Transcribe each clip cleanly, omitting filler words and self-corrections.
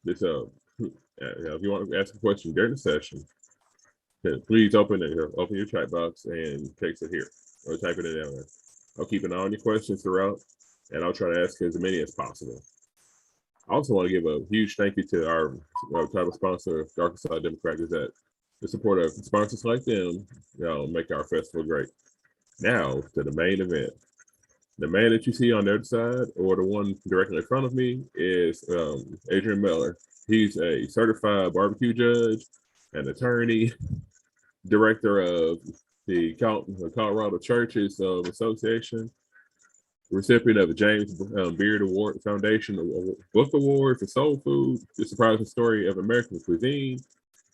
This if you want to ask a question during the session, then please open your chat box and text it here or type it in there. I'll keep an eye on your questions throughout, and I'll try to ask as many as possible. I also want to give a huge thank you to our title sponsor, the Arkansas Democrat Gazette. The support of sponsors like them, make our festival great. Now to the main event. The man that you see on the other side, or the one directly in front of me, is Adrian Miller. He's a certified barbecue judge, an attorney, director of the Colorado Churches Association, recipient of the James Beard Award Foundation Book Award for Soul Food, The Surprising Story of American Cuisine,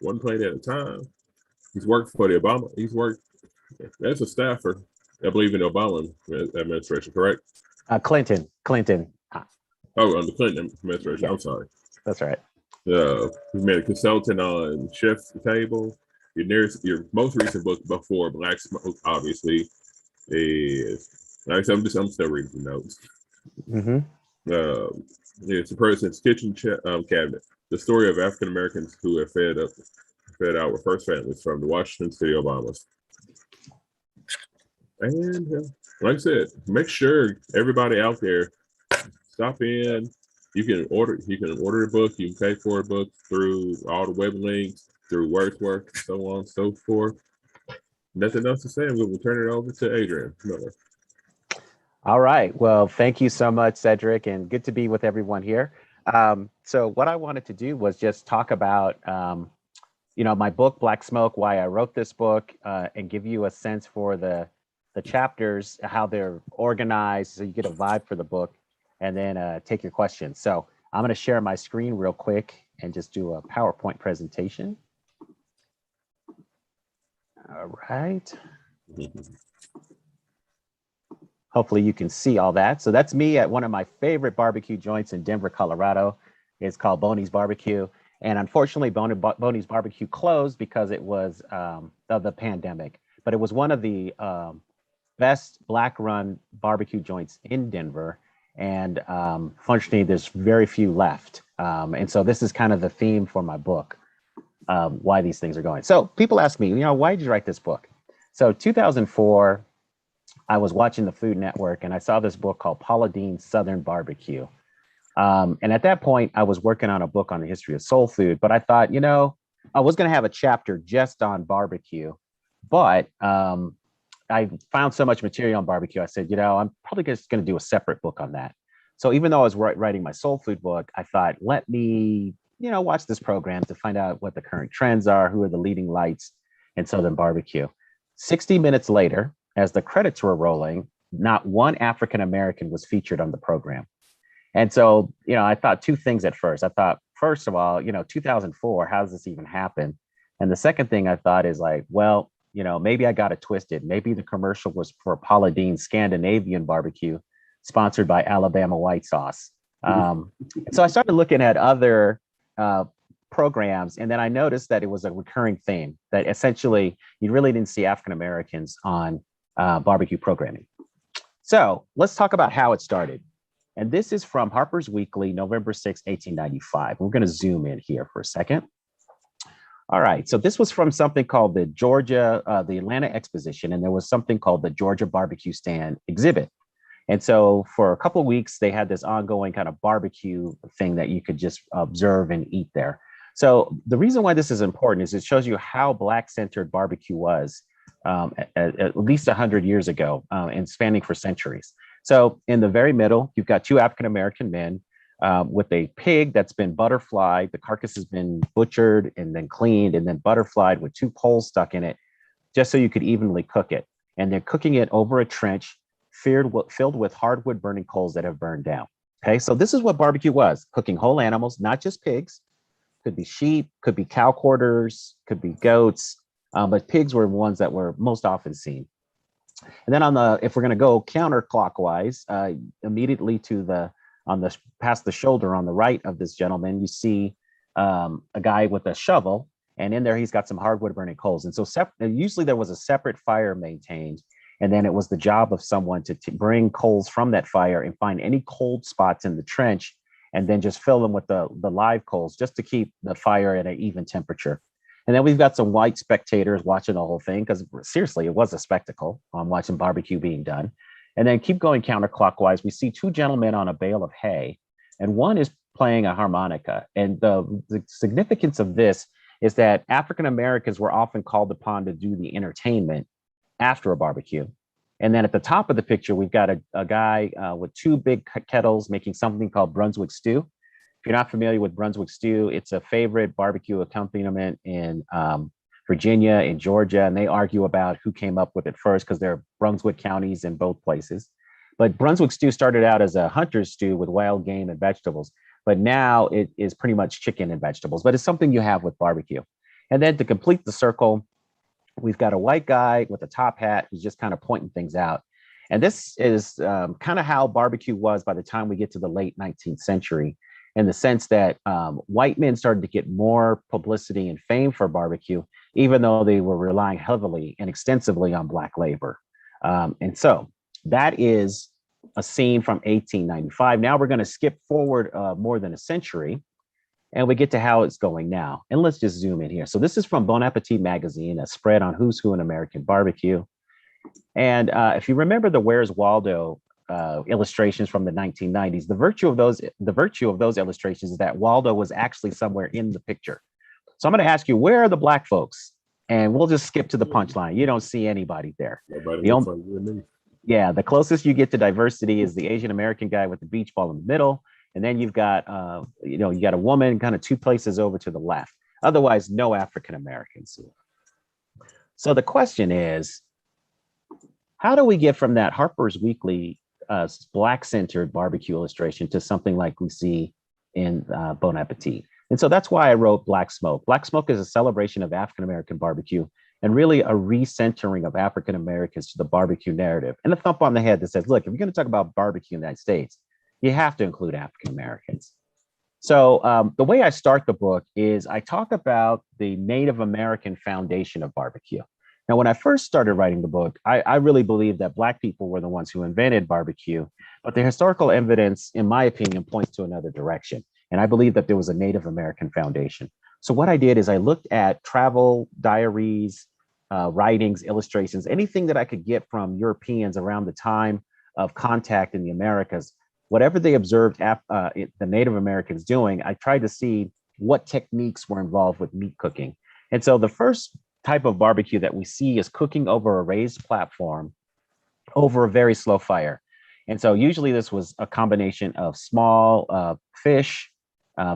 one plate at a time. He's worked for the Obama. He's worked as a staffer, I believe, in the Obama administration, correct? Clinton. Oh, on the Clinton administration. Yeah. I'm sorry. That's right. He's been a consultant on Chef's Table. Your most recent book before Black Smoke, obviously, is. I'm still reading the notes. It's the President's Kitchen Cabinet, the story of African Americans who have fed our first families from the Washington City Obamas. And like I said, make sure everybody out there stop in. You can order a book. You can pay for a book through all the web links, through Wordsworth, so on and so forth. Nothing else to say. I'm going to turn it over to Adrian Miller. All right. Well, thank you so much, Cedric, and good to be with everyone here. So what I wanted to do was just talk about, my book, Black Smoke, why I wrote this book, and give you a sense for the chapters, how they're organized, so you get a vibe for the book, and then take your questions. So I'm going to share my screen real quick and just do a PowerPoint presentation. All right. Hopefully you can see all that. So that's me at one of my favorite barbecue joints in Denver, Colorado. It's called Bony's Barbecue. And unfortunately, Bony's Barbecue closed because it was of the pandemic. But it was one of the best Black-run barbecue joints in Denver. And fortunately, there's very few left. And so this is kind of the theme for my book, why these things are going. So people ask me, why did you write this book? So 2004, I was watching the Food Network and I saw this book called Paula Deen's Southern Barbecue. And at that point, I was working on a book on the history of soul food, but I thought, I was going to have a chapter just on barbecue, but I found so much material on barbecue. I said, I'm probably just going to do a separate book on that. So even though I was writing my soul food book, I thought, let me, watch this program to find out what the current trends are, who are the leading lights in Southern barbecue. 60 minutes later, as the credits were rolling, not one African-American was featured on the program. And so, I thought two things at first. I thought, first of all, 2004, how does this even happen? And the second thing I thought is like, well, maybe I got it twisted. Maybe the commercial was for Paula Deen's Scandinavian barbecue, sponsored by Alabama White Sauce. So I started looking at other programs, and then I noticed that it was a recurring theme, that essentially you really didn't see African-Americans on barbecue programming. So let's talk about how it started. And this is from Harper's Weekly, November 6, 1895. We're going to zoom in here for a second. All right, so this was from something called the Atlanta Exposition, and there was something called the Georgia Barbecue Stand Exhibit. And so for a couple of weeks, they had this ongoing kind of barbecue thing that you could just observe and eat there. So the reason why this is important is it shows you how Black-centered barbecue was at least 100 years ago and spanning for centuries. So in the very middle, you've got two African-American men with a pig that's been butterflied. The carcass has been butchered and then cleaned and then butterflied with two poles stuck in it, just so you could evenly cook it. And they're cooking it over a trench filled with hardwood burning coals that have burned down. Okay, so this is what barbecue was: cooking whole animals, not just pigs. Could be sheep, could be cow quarters, could be goats, but pigs were ones that were most often seen. And then if we're going to go counterclockwise, immediately past the shoulder on the right of this gentleman, you see a guy with a shovel, and in there he's got some hardwood burning coals. And so usually there was a separate fire maintained, and then it was the job of someone to bring coals from that fire and find any cold spots in the trench and then just fill them with the live coals just to keep the fire at an even temperature. And then we've got some white spectators watching the whole thing because seriously, it was a spectacle watching barbecue being done. And then keep going counterclockwise. We see two gentlemen on a bale of hay, and one is playing a harmonica. And the significance of this is that African Americans were often called upon to do the entertainment after a barbecue. And then at the top of the picture, we've got a guy with two big kettles making something called Brunswick Stew. If you're not familiar with Brunswick Stew, it's a favorite barbecue accompaniment in Virginia and Georgia, and they argue about who came up with it first because there are Brunswick counties in both places. But Brunswick Stew started out as a hunter's stew with wild game and vegetables, but now it is pretty much chicken and vegetables, but it's something you have with barbecue. And then to complete the circle, we've got a white guy with a top hat who's just kind of pointing things out. And this is kind of how barbecue was by the time we get to the late 19th century, in the sense that white men started to get more publicity and fame for barbecue, even though they were relying heavily and extensively on Black labor. And so that is a scene from 1895. Now we're going to skip forward more than a century, and we get to how it's going now. And let's just zoom in here. So this is from Bon Appetit magazine, a spread on who's who in American barbecue. And if you remember the Where's Waldo illustrations from the 1990s, the virtue of those illustrations is that Waldo was actually somewhere in the picture. So I'm going to ask you, where are the Black folks? And we'll just skip to the punchline. You don't see anybody there. The closest you get to diversity is the Asian American guy with the beach ball in the middle. And then you've got, you got a woman kind of two places over to the left. Otherwise, no African Americans. So the question is, how do we get from that Harper's Weekly Black-centered barbecue illustration to something like we see in Bon Appetit? And so that's why I wrote Black Smoke. Black Smoke is a celebration of African American barbecue and really a recentering of African Americans to the barbecue narrative, and a thump on the head that says, look, if you're going to talk about barbecue in the United States, you have to include African Americans. So the way I start the book is I talk about the Native American foundation of barbecue. Now, when I first started writing the book, I really believed that Black people were the ones who invented barbecue, but the historical evidence, in my opinion, points to another direction. And I believe that there was a Native American foundation. So what I did is I looked at travel diaries, writings, illustrations, anything that I could get from Europeans around the time of contact in the Americas. Whatever they observed the Native Americans doing, I tried to see what techniques were involved with meat cooking. And so the first type of barbecue that we see is cooking over a raised platform over a very slow fire. And so usually this was a combination of small fish,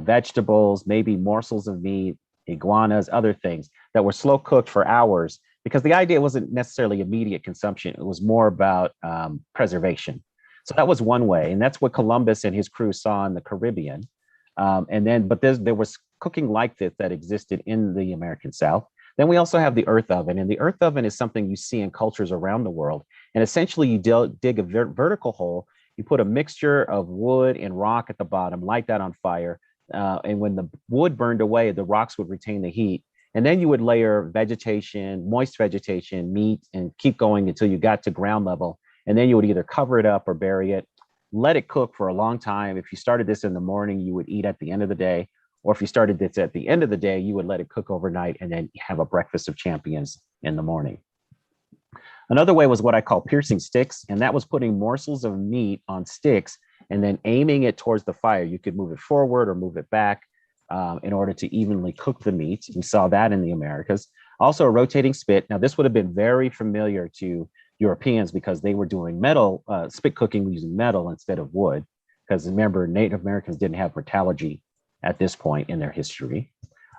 vegetables, maybe morsels of meat, iguanas, other things that were slow cooked for hours, because the idea wasn't necessarily immediate consumption. It was more about preservation. So that was one way. And that's what Columbus and his crew saw in the Caribbean. But there was cooking like this that existed in the American South. Then we also have the earth oven. And the earth oven is something you see in cultures around the world. And essentially you dig a vertical hole, you put a mixture of wood and rock at the bottom, light that on fire. And when the wood burned away, the rocks would retain the heat. And then you would layer vegetation, moist vegetation, meat, and keep going until you got to ground level. And then you would either cover it up or bury it, let it cook for a long time. If you started this in the morning, you would eat at the end of the day. Or if you started this at the end of the day, you would let it cook overnight and then have a breakfast of champions in the morning. Another way was what I call piercing sticks. And that was putting morsels of meat on sticks and then aiming it towards the fire. You could move it forward or move it back in order to evenly cook the meat. We saw that in the Americas. Also a rotating spit. Now this would have been very familiar to Europeans because they were doing metal, spit cooking using metal instead of wood. Because remember, Native Americans didn't have metallurgy at this point in their history.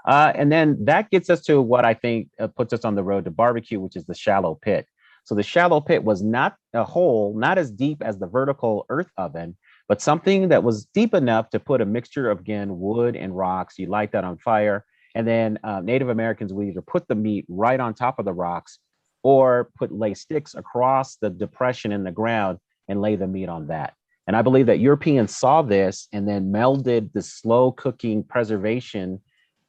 And then that gets us to what I think puts us on the road to barbecue, which is the shallow pit. So the shallow pit was not a hole, not as deep as the vertical earth oven, but something that was deep enough to put a mixture of, again, wood and rocks. You light that on fire. And then Native Americans would either put the meat right on top of the rocks or lay sticks across the depression in the ground and lay the meat on that. And I believe that Europeans saw this and then melded the slow cooking preservation,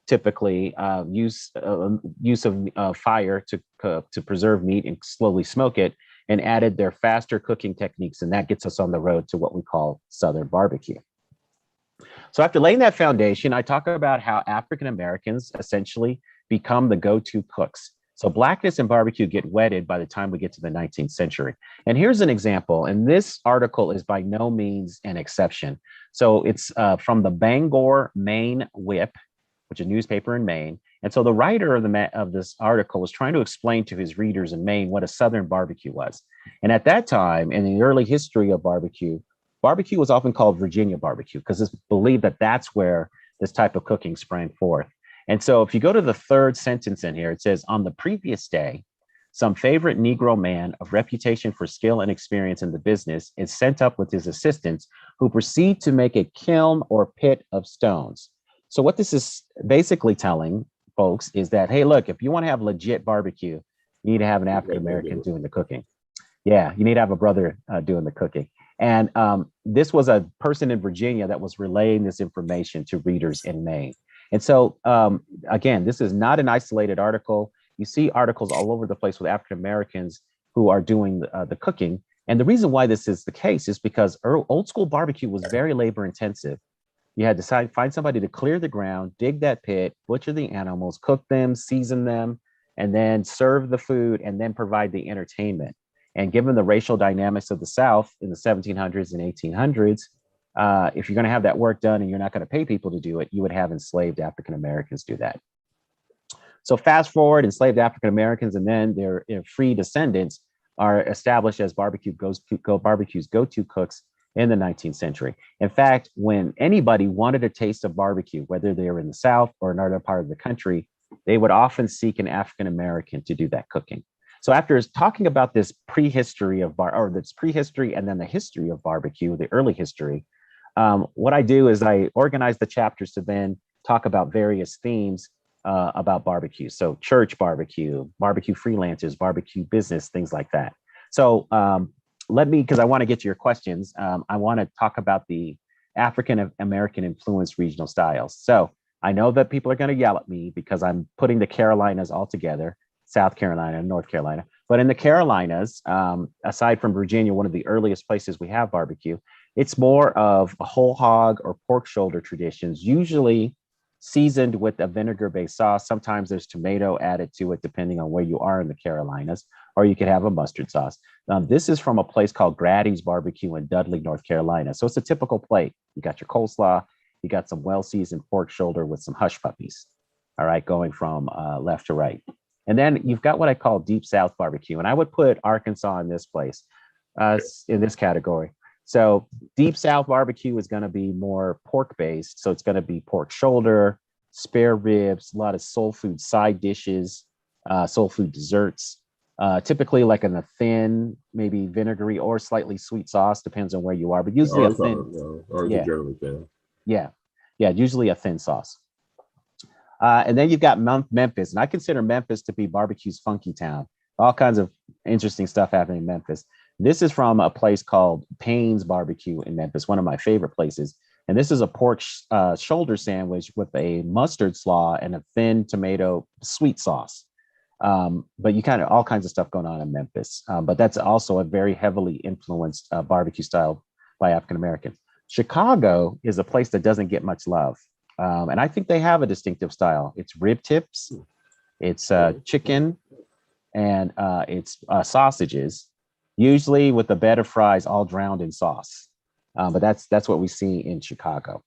typically use of fire to preserve meat and slowly smoke it, and added their faster cooking techniques. And that gets us on the road to what we call Southern barbecue. So after laying that foundation, I talk about how African Americans essentially become the go-to cooks. So blackness and barbecue get wedded by the time we get to the 19th century. And here's an example. And this article is by no means an exception. So it's from the Bangor, Maine Whip, which is a newspaper in Maine. And so the writer of this article was trying to explain to his readers in Maine what a Southern barbecue was. And at that time, in the early history of barbecue, barbecue was often called Virginia barbecue because it's believed that that's where this type of cooking sprang forth. And so if you go to the third sentence in here, it says, on the previous day, some favorite Negro man of reputation for skill and experience in the business is sent up with his assistants who proceed to make a kiln or pit of stones. So what this is basically telling folks is that, hey, look, if you want to have legit barbecue, you need to have an African-American doing the cooking. Yeah, you need to have a brother doing the cooking. And this was a person in Virginia that was relaying this information to readers in Maine. And so, again, this is not an isolated article. You see articles all over the place with African Americans who are doing the cooking. And the reason why this is the case is because old school barbecue was very labor intensive. You had to find somebody to clear the ground, dig that pit, butcher the animals, cook them, season them, and then serve the food and then provide the entertainment. And given the racial dynamics of the South in the 1700s and 1800s, if you're going to have that work done and you're not going to pay people to do it, you would have enslaved African Americans do that. So fast forward, enslaved African Americans and then their free descendants are established as barbecue's go-to cooks in the 19th century. In fact, when anybody wanted a taste of barbecue, whether they were in the South or another part of the country, they would often seek an African American to do that cooking. So after talking about this prehistory of this prehistory and then the history of barbecue, the early history, what I do is I organize the chapters to then talk about various themes about barbecue. So church barbecue, barbecue freelancers, barbecue business, things like that. So because I want to get to your questions, I want to talk about the African American influenced regional styles. So I know that people are going to yell at me because I'm putting the Carolinas all together. South Carolina and North Carolina. But in the Carolinas, aside from Virginia, one of the earliest places we have barbecue, it's more of a whole hog or pork shoulder traditions, usually seasoned with a vinegar-based sauce. Sometimes there's tomato added to it, depending on where you are in the Carolinas, or you could have a mustard sauce. This is from a place called Grady's Barbecue in Dudley, North Carolina. So it's a typical plate. You got your coleslaw, you got some well-seasoned pork shoulder with some hush puppies, all right, going from left to right. And then you've got what I call Deep South barbecue. And I would put Arkansas in this place, in this category. So Deep South barbecue is going to be more pork based. So it's going to be pork shoulder, spare ribs, a lot of soul food side dishes, soul food desserts, typically like in a thin, maybe vinegary or slightly sweet sauce, depends on where you are, but usually a thin. Yeah, usually a thin sauce. And then you've got Memphis, and I consider Memphis to be barbecue's funky town. All kinds of interesting stuff happening in Memphis. This is from a place called Payne's Barbecue in Memphis, one of my favorite places. And this is a pork shoulder sandwich with a mustard slaw and a thin tomato sweet sauce. But you kind of all kinds of stuff going on in Memphis. But that's also a very heavily influenced barbecue style by African Americans. Chicago is a place that doesn't get much love. And I think they have a distinctive style. It's rib tips, it's chicken, and it's sausages, usually with a bed of fries all drowned in sauce. But that's what we see in Chicago.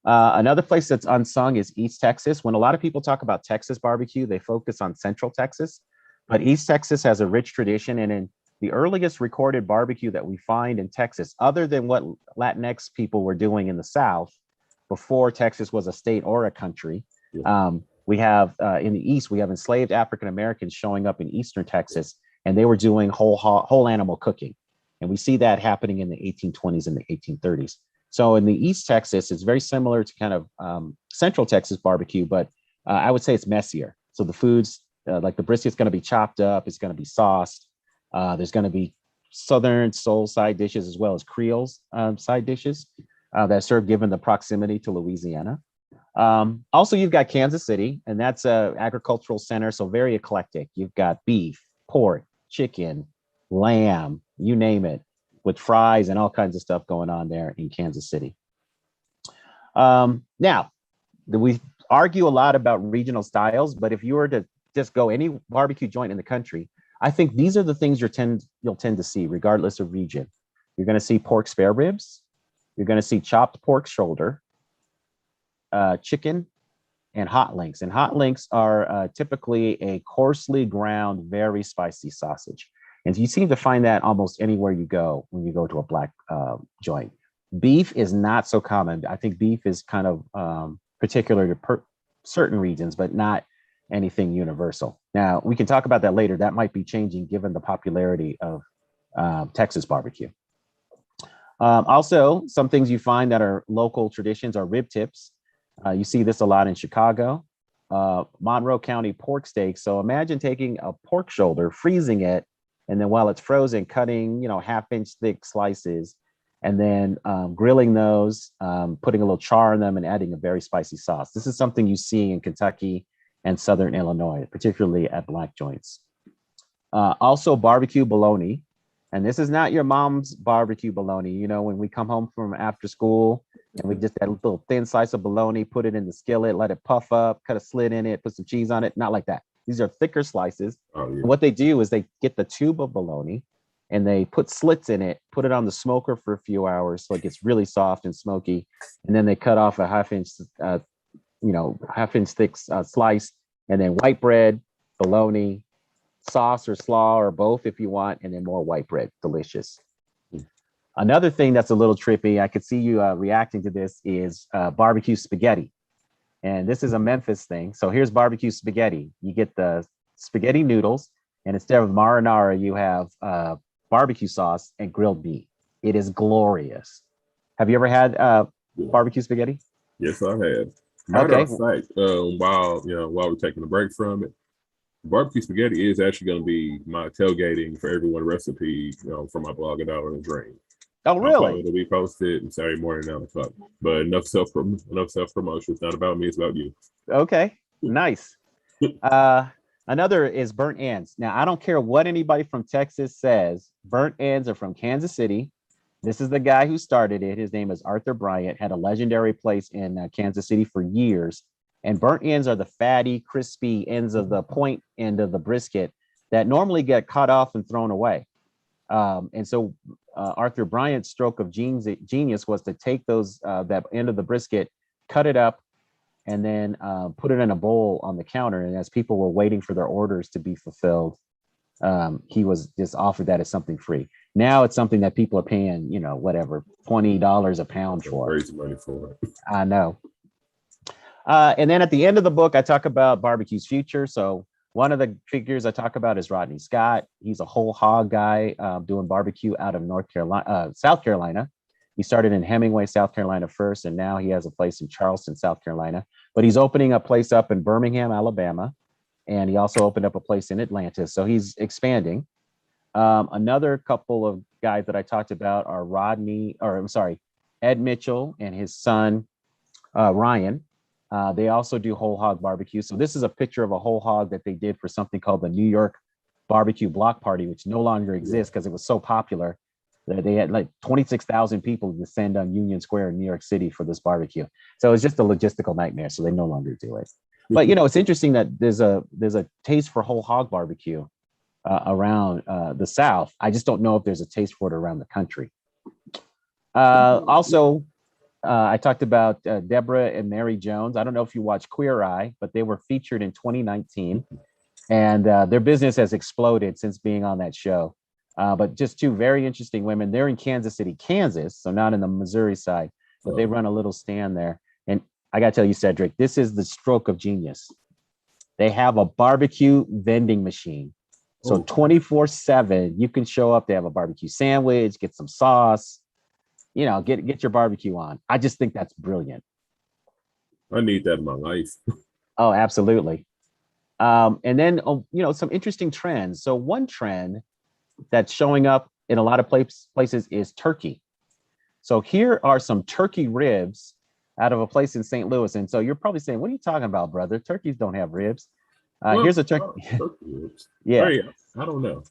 Another place that's unsung is East Texas. When a lot of people talk about Texas barbecue, they focus on Central Texas, but East Texas has a rich tradition. And in the earliest recorded barbecue that we find in Texas, other than what Latinx people were doing in the South, before Texas was a state or a country. We have in the East, we have enslaved African Americans showing up in Eastern Texas, and they were doing whole animal cooking. And we see that happening in the 1820s and the 1830s. So in the East Texas, it's very similar to kind of Central Texas barbecue, but I would say it's messier. So the foods, like the brisket's going to be chopped up, it's going to be sauced. There's going to be Southern soul side dishes as well as Creole side dishes. That are served given the proximity to Louisiana. Also, you've got Kansas City, and that's an agricultural center, so very eclectic. You've got beef, pork, chicken, lamb, you name it, with fries and all kinds of stuff going on there in Kansas City. Now, we argue a lot about regional styles, but if you were to just go any barbecue joint in the country, I think these are the things you'll tend to see, regardless of region. You're going to see pork spare ribs. You're going to see chopped pork shoulder, chicken, and hot links. And hot links are typically a coarsely ground, very spicy sausage. And you seem to find that almost anywhere you go when you go to a black joint. Beef is not so common. I think beef is kind of particular to certain regions, but not anything universal. Now, we can talk about that later. That might be changing given the popularity of Texas barbecue. Also, some things you find that are local traditions are rib tips. You see this a lot in Chicago. Monroe County pork steaks. So imagine taking a pork shoulder, freezing it, and then while it's frozen, cutting, 1/2-inch thick slices, and then grilling those, putting a little char on them, and adding a very spicy sauce. This is something you see in Kentucky and Southern Illinois, particularly at black joints. Also, barbecue bologna. And this is not your mom's barbecue bologna. When we come home from after school and we just add a little thin slice of bologna, put it in the skillet, let it puff up, cut a slit in it, put some cheese on it. Not like that. These are thicker slices. Oh, yeah. And what they do is they get the tube of bologna and they put slits in it, put it on the smoker for a few hours so it gets really soft and smoky. And then they cut off a 1/2-inch, 1/2-inch thick slice, and then white bread, bologna, sauce or slaw or both if you want, and then more white bread. Delicious. Another thing that's a little trippy, I could see you reacting to this, is barbecue spaghetti. And this is a Memphis thing. So here's barbecue spaghetti. You get the spaghetti noodles, and instead of marinara, you have barbecue sauce and grilled meat. It is glorious. Have you ever had barbecue spaghetti? Yes, I have. Matter of fact, while we're taking a break from it, barbecue spaghetti is actually going to be my tailgating for everyone recipe for my blog, $1 and a Dream. Oh, really? It'll be posted Saturday morning, 9 o'clock. But enough self promotion. It's not about me. It's about you. Okay, nice. Another is burnt ends. Now, I don't care what anybody from Texas says. Burnt ends are from Kansas City. This is the guy who started it. His name is Arthur Bryant. Had a legendary place in Kansas City for years. And burnt ends are the fatty, crispy ends of the point end of the brisket that normally get cut off and thrown away. And so Arthur Bryant's stroke of genius was to take those that end of the brisket, cut it up, and then put it in a bowl on the counter. And as people were waiting for their orders to be fulfilled, he was just offered that as something free. Now it's something that people are paying, whatever, $20 a pound for. Crazy money for it. I know. And then at the end of the book, I talk about barbecue's future. So one of the figures I talk about is Rodney Scott. He's a whole hog guy doing barbecue out of South Carolina. He started in Hemingway, South Carolina first, and now he has a place in Charleston, South Carolina. But he's opening a place up in Birmingham, Alabama, and he also opened up a place in Atlanta. So he's expanding. Another couple of guys that I talked about are Ed Mitchell and his son, Ryan. They also do whole hog barbecue. So this is a picture of a whole hog that they did for something called the New York Barbecue Block Party, which no longer exists because it was so popular that they had like 26,000 people descend on Union Square in New York City for this barbecue. So it's just a logistical nightmare. So they no longer do it. But it's interesting that there's a taste for whole hog barbecue around the South. I just don't know if there's a taste for it around the country. Also, I talked about Deborah and Mary Jones. I don't know if you watch Queer Eye, but they were featured in 2019, and their business has exploded since being on that show. But just two very interesting women. They're in Kansas City, Kansas, so not in the Missouri side, but they run a little stand there. And I got to tell you, Cedric, this is the stroke of genius. They have a barbecue vending machine. So 24/7, you can show up. They have a barbecue sandwich, get some sauce, get your barbecue on. I just think that's brilliant. I need that in my life. Oh, absolutely. And then, some interesting trends. So one trend that's showing up in a lot of places is turkey. So here are some turkey ribs out of a place in St. Louis. And so you're probably saying, what are you talking about, brother? Turkeys don't have ribs. Here's a turkey. Turkey ribs. Yeah. Hey, I don't know.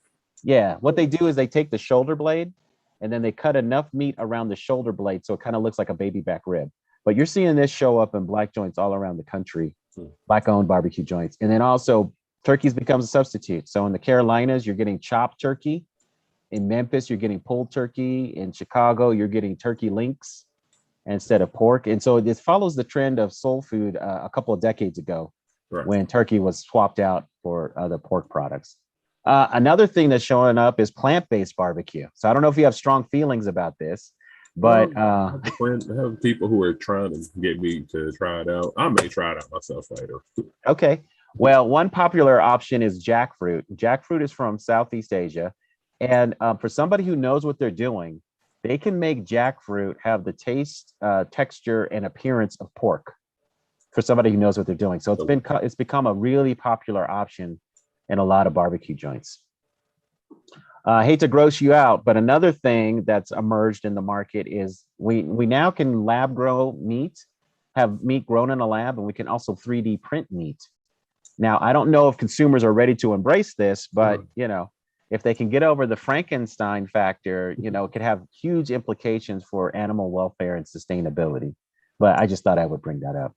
Yeah. What they do is they take the shoulder blade and then they cut enough meat around the shoulder blade so it kind of looks like a baby back rib. But you're seeing this show up in black joints all around the country, Hmm. black-owned barbecue joints. And then also turkeys becomes a substitute. So in the Carolinas, you're getting chopped turkey. In Memphis, you're getting pulled turkey. In Chicago, you're getting turkey links instead of pork. And so this follows the trend of soul food a couple of decades ago, Right. when turkey was swapped out for other pork products. Another thing that's showing up is plant-based barbecue. So I don't know if you have strong feelings about this, but I have people who are trying to get me to try it out. I may try it out myself later. okay. Well, one popular option is jackfruit. Jackfruit is from Southeast Asia. And for somebody who knows what they're doing, they can make jackfruit have the taste, texture, and appearance of pork for somebody who knows what they're doing. So it's become a really popular option in a lot of barbecue joints. I hate to gross you out, but another thing that's emerged in the market is we now can lab grow meat, have meat grown in a lab, and we can also 3D print meat. Now, I don't know if consumers are ready to embrace this, but if they can get over the Frankenstein factor, it could have huge implications for animal welfare and sustainability. But I just thought I would bring that up.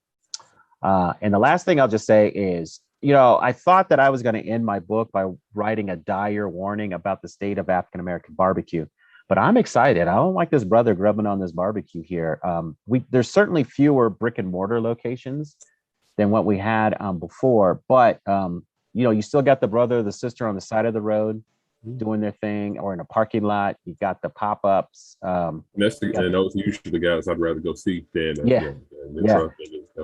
And the last thing I'll just say is, I thought that I was going to end my book by writing a dire warning about the state of African-American barbecue, but I'm excited. I don't like this brother grubbing on this barbecue here. There's certainly fewer brick and mortar locations than what we had before, but you still got the brother, the sister on the side of the road doing their thing, or in a parking lot. You got the pop-ups. And those are usually the guys I'd rather go see than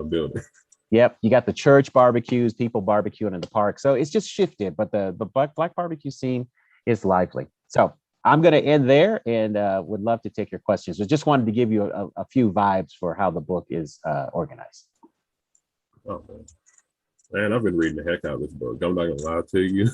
building. Yep, you got the church barbecues, people barbecuing in the park. So it's just shifted, but the black barbecue scene is lively. So I'm going to end there and would love to take your questions. I just wanted to give you a few vibes for how the book is organized. Oh, man, I've been reading the heck out of this book. I'm not going to lie to you.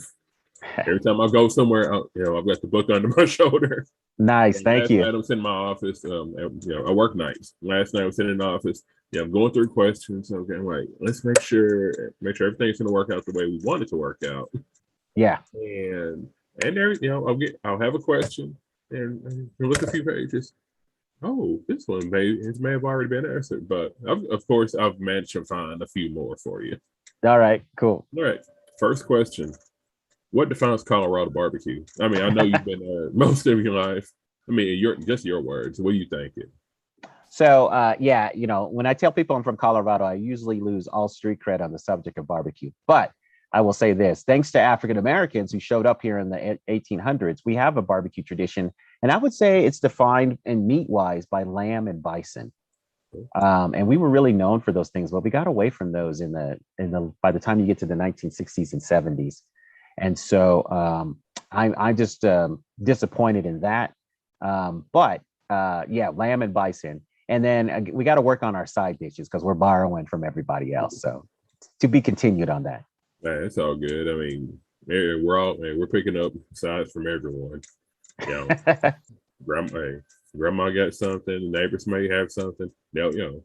Every time I go somewhere, I've got the book under my shoulder. Nice, thank you. Last night I'm sitting in my office. I work nights. Last night I'm sitting in the office. I'm going through questions. Okay, I'm like, let's make sure everything's going to work out the way we want it to work out. Yeah. And there, I'll have a question and look a few pages. Oh, this one may have already been answered, but of course I've managed to find a few more for you. All right, cool. All right, first question. What defines Colorado barbecue? I mean, I know you've been there most of your life. I mean, your words. What do you think? So, when I tell people I'm from Colorado, I usually lose all street cred on the subject of barbecue. But I will say this, thanks to African Americans who showed up here in the 1800s, we have a barbecue tradition. And I would say it's defined in meat-wise by lamb and bison. And we were really known for those things, but we got away from those by the time you get to the 1960s and 70s. And so I'm just disappointed in that. But lamb and bison. And then we got to work on our side dishes because we're borrowing from everybody else. So to be continued on that. Man, it's all good. I mean, we're picking up sides from everyone. Grandma got something. Neighbors may have something. You'll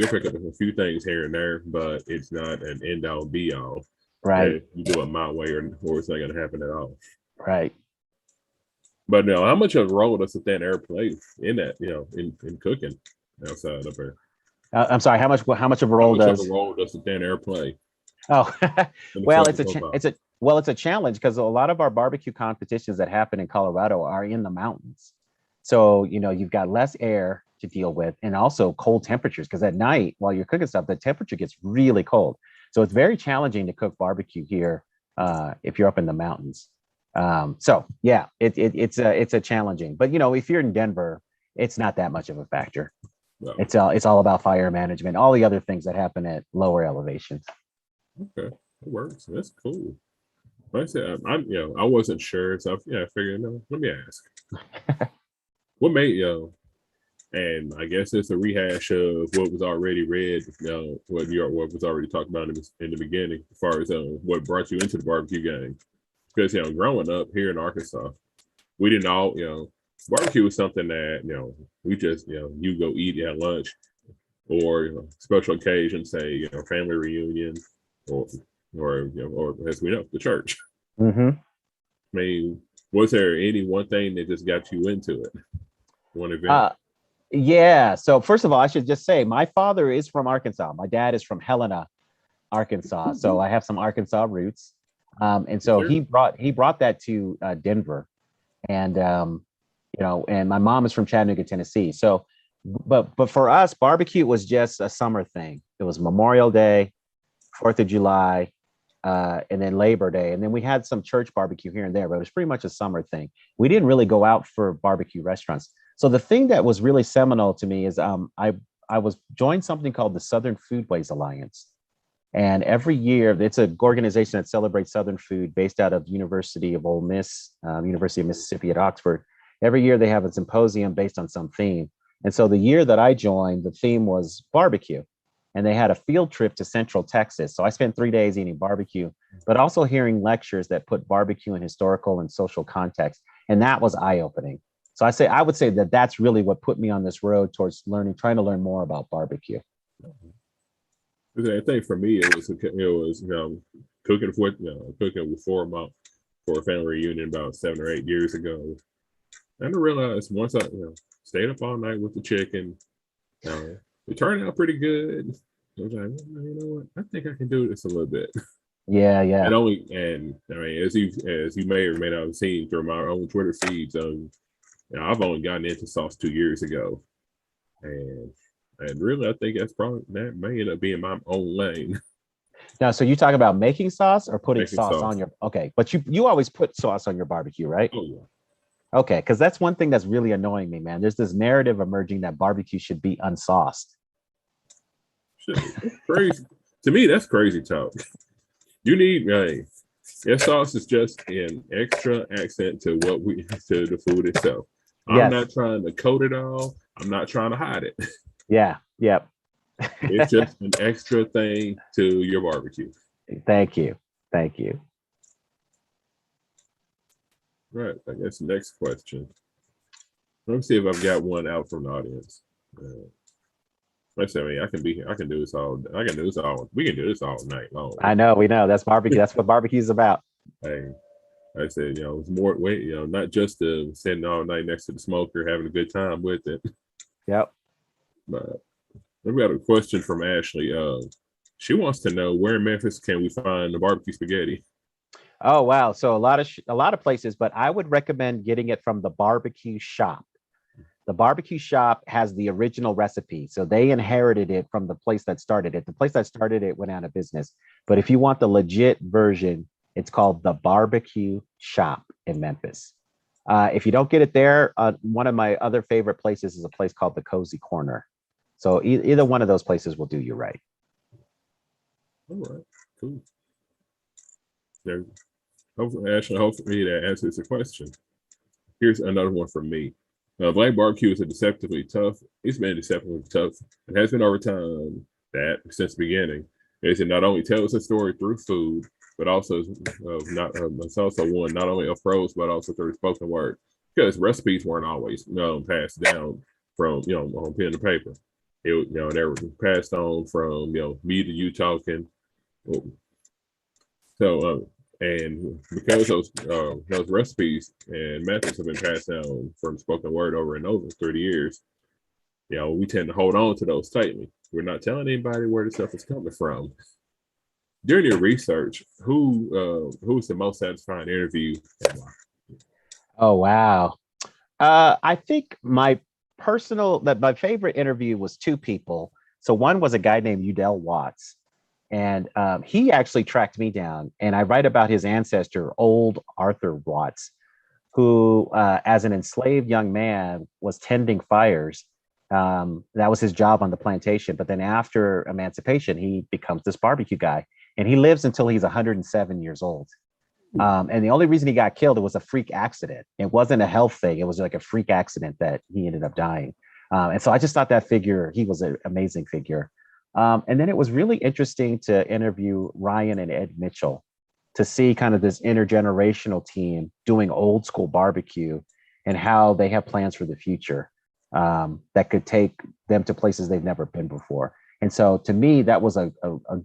pick up a few things here and there, but it's not an end all be all. Right. You do it my way, or it's not going to happen at all. Right. But now, how much of a role does the thin air play in that? In cooking outside of there. I'm sorry. How much of a role does the thin air play? Oh, well, it's a challenge because a lot of our barbecue competitions that happen in Colorado are in the mountains. So, you've got less air to deal with and also cold temperatures because at night while you're cooking stuff, the temperature gets really cold. So it's very challenging to cook barbecue here if you're up in the mountains. It's a challenging. But, if you're in Denver, it's not that much of a factor. No. It's all about fire management, all the other things that happen at lower elevations. Okay, it works. That's cool. Like I said, I wasn't sure, so I figured, let me ask. What made and I guess it's a rehash of what was already read, what was already talked about in the beginning, as far as what brought you into the barbecue game. Because growing up here in Arkansas, we didn't all barbecue was something that we just you go eat at lunch, or special occasions, say family reunion, or as we know, the church. Mm-hmm. I mean, was there any one thing that just got you into it? One event? Yeah. So first of all, I should just say my father is from Arkansas. My dad is from Helena, Arkansas. So I have some Arkansas roots. And so Sure. he brought that to Denver, and and my mom is from Chattanooga, Tennessee. So, but for us, barbecue was just a summer thing. It was Memorial Day, 4th of July, and then Labor Day, and then we had some church barbecue here and there, but it was pretty much a summer thing. We didn't really go out for barbecue restaurants. So the thing that was really seminal to me is I was joined something called the Southern Foodways Alliance. And every year, it's an organization that celebrates Southern food based out of University of Ole Miss, University of Mississippi at Oxford. Every year they have a symposium based on some theme. And so the year that I joined, the theme was barbecue. And they had a field trip to Central Texas. So I spent 3 days eating barbecue, but also hearing lectures that put barbecue in historical and social context. And that was eye-opening. So I would say that that's really what put me on this road towards trying to learn more about barbecue. I think for me, it was cooking for a family reunion about 7 or 8 years ago. And I realized once I stayed up all night with the chicken, it turned out pretty good. I was like, well, you know what? I think I can do this a little bit. Yeah, yeah. And I mean, as you may or may not have seen through my own Twitter feeds, I've only gotten into sauce 2 years ago, and really, I think that may end up being my own lane. Now, so you talk about making sauce or putting Making sauce sauce. on your, okay, but you always put sauce on your barbecue, right? Oh yeah. Okay, because that's one thing that's really annoying me, man. There's this narrative emerging that barbecue should be unsauced. Shit, that's crazy. To me, that's crazy talk. You need your sauce is just an extra accent to to the food itself. I'm Yes. not trying to coat it all. I'm not trying to hide it. Yeah. Yep. It's just an extra thing to your barbecue. Thank you. Thank you. Right. I guess next question. Let me see if I've got one out from the audience. Let's say, I can be here. I can do this all. I can do this all. We can do this all night long. I know. We know that's barbecue. That's what barbecue is about. Hey, like I said, it's more weight. Not just sitting all night next to the smoker, having a good time with it. Yep. But we got a question from Ashley. She wants to know where in Memphis can we find the barbecue spaghetti? Oh wow! So a lot of places, but I would recommend getting it from the barbecue shop. The barbecue shop has the original recipe, so they inherited it from the place that started it. The place that started it went out of business. But if you want the legit version, it's called the Barbecue Shop in Memphis. If you don't get it there, one of my other favorite places is a place called the Cozy Corner. So either one of those places will do you right. All right, cool. There. Hopefully that answers the question. Here's another one from me. Black barbecue is deceptively tough. It's been deceptively tough. It has been over time that since the beginning. It not only tells a story through food, but also it's also one not only of prose but also through spoken word. Because recipes weren't always passed down from on pen and paper. They were passed on from me to you talking. So and because those recipes and methods have been passed down from spoken word over and over through the years, we tend to hold on to those tightly. We're not telling anybody where the stuff is coming from. During your research, who's the most satisfying interview and why? Oh wow! I think my favorite interview was two people. So one was a guy named Udell Watts. And he actually tracked me down, and I write about his ancestor, old Arthur Watts, who, as an enslaved young man, was tending fires. That was his job on the plantation. But then after emancipation, he becomes this barbecue guy, and he lives until he's 107 years old. And the only reason he got killed, it was a freak accident. It wasn't a health thing. It was like a freak accident that he ended up dying. And so I just thought he was an amazing figure. And then it was really interesting to interview Ryan and Ed Mitchell to see kind of this intergenerational team doing old school barbecue and how they have plans for the future that could take them to places they've never been before. And so to me, that was a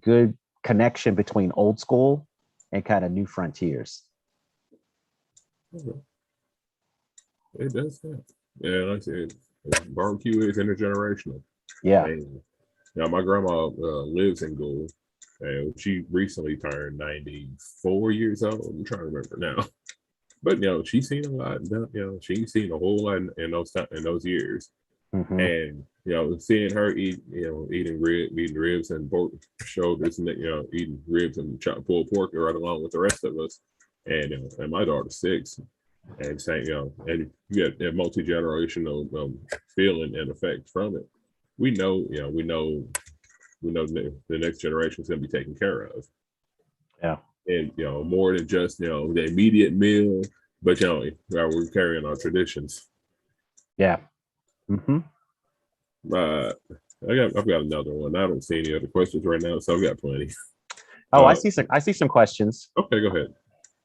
good connection between old school and kind of new frontiers. It does that. Yeah, like I said, Barbecue is intergenerational. Yeah. And now my grandma lives in Gould, and she recently turned 94 years old. I'm trying to remember now, but she's seen a lot. She's seen a whole lot in those years. Mm-hmm. And seeing her eat, eating ribs and pork shoulders, and eating ribs and pulled pork right along with the rest of us. And my daughter's 6, and saying, and you get a multi-generational feeling and effect from it. We know the next generation is going to be taken care of. Yeah. And more than just the immediate meal, but we're carrying our traditions. Yeah. Mm-hmm. I've got another one. I don't see any other questions right now, so I've got plenty. Oh, I see some questions. Okay, go ahead.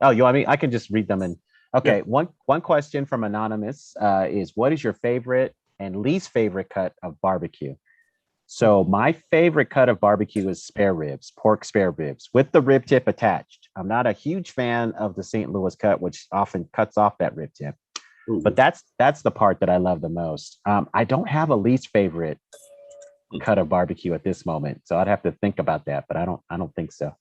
Oh, you want me? I can just read them. And okay, Yeah. one question from Anonymous is, what is your favorite and least favorite cut of barbecue? So my favorite cut of barbecue is spare ribs, pork spare ribs with the rib tip attached. I'm not a huge fan of the St. Louis cut, which often cuts off that rib tip. Ooh. But that's the part that I love the most. I don't have a least favorite cut of barbecue at this moment, so I'd have to think about that. But I don't think so.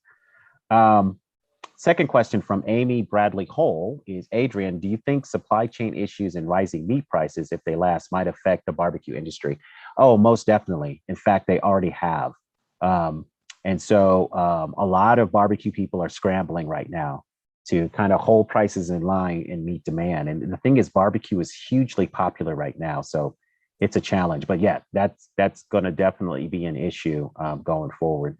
Second question from Amy Bradley Hole is, Adrian, do you think supply chain issues and rising meat prices, if they last, might affect the barbecue industry? Oh, most definitely. In fact, they already have. And so a lot of barbecue people are scrambling right now to kind of hold prices in line and meet demand. And the thing is, barbecue is hugely popular right now. So it's a challenge. But yeah, that's going to definitely be an issue going forward.